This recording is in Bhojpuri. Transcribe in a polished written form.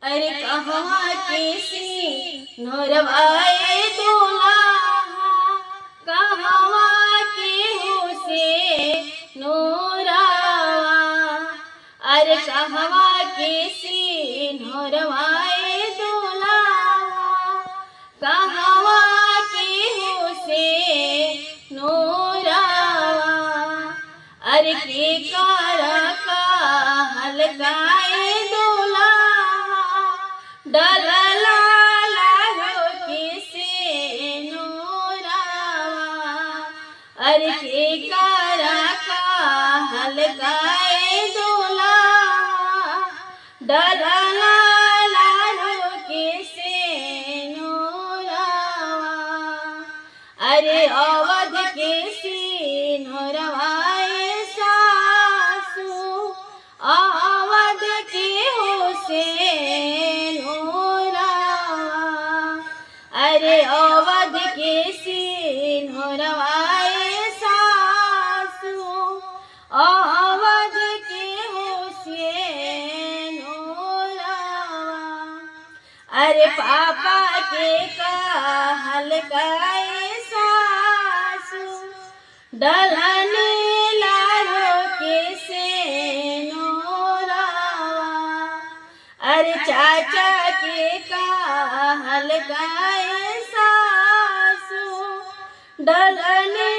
अरे कहवा केसी नोरवाए दुल्हा, कहवा के हुसे नोरावा। अरे कहवा केसी नोरवाए दुल्हा, कहवा के हुसे नोरावा। अरे के कारा का हलगाए दुल्हा, डलला लाहो किसे नोरावा। अरे के कारा का हलगाए दुल्हा, डलला लाहो किसे नोरावा। अरे अवध के सिनोरवाए सासू, अवध के हुसे अरे अवध के सिनोरवाए सासू, अवध के हुसैन नोरावा। अरे पापा के हलगाए सासू, डलने लारो के से नोरावा। अरे चाचा के हलगाए सासू, डलने